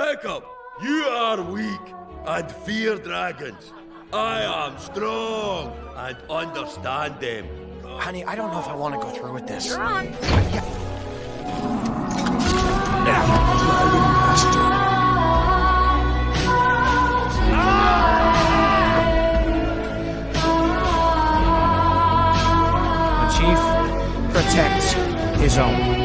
Jacob, you are weak and fear dragons. I am strong and understand them. Honey, I don't know if I want to go through with this. You're on. The chief protects his own.